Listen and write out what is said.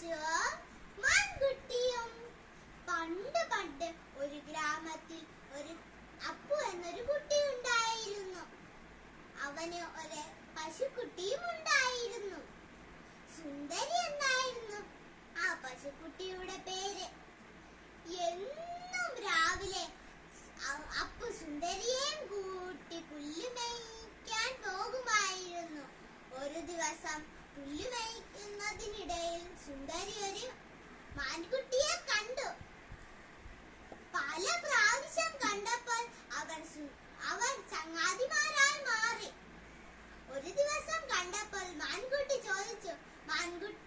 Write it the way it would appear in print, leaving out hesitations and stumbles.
പശുവും മാൻകുട്ടിയും. പണ്ട് പണ്ട് ഒരു ഗ്രാമത്തിൽ ഒരു അപ്പു എന്നൊരു കുട്ടി ഉണ്ടായിരുന്നു. അവന് ഒരു പശുക്കുട്ടിയും ഉണ്ടായിരുന്നു. സുന്ദരി എന്നായിരുന്നു ആ പശുക്കുട്ടിയുടെ പേര്. എന്നും രാവിലെ അപ്പു സുന്ദരിയെയും കൂട്ടി പുല്ല് മേയ്ക്കാൻ പോകുമായിരുന്നു. ഒരു ദിവസം പുല്ല് മേയ്ക്കുന്നതിനിടയിൽ സുന്ദരി ഒരു മാൻകുട്ടിയെ കണ്ടു. പല പ്രാവശ്യം കണ്ടപ്പോൾ അവർ ചങ്ങാതിമാരായി മാറി. ഒരു ദിവസം കണ്ടപ്പോൾ മാൻകുട്ടി ചോദിച്ചു, മാൻകുട്ടി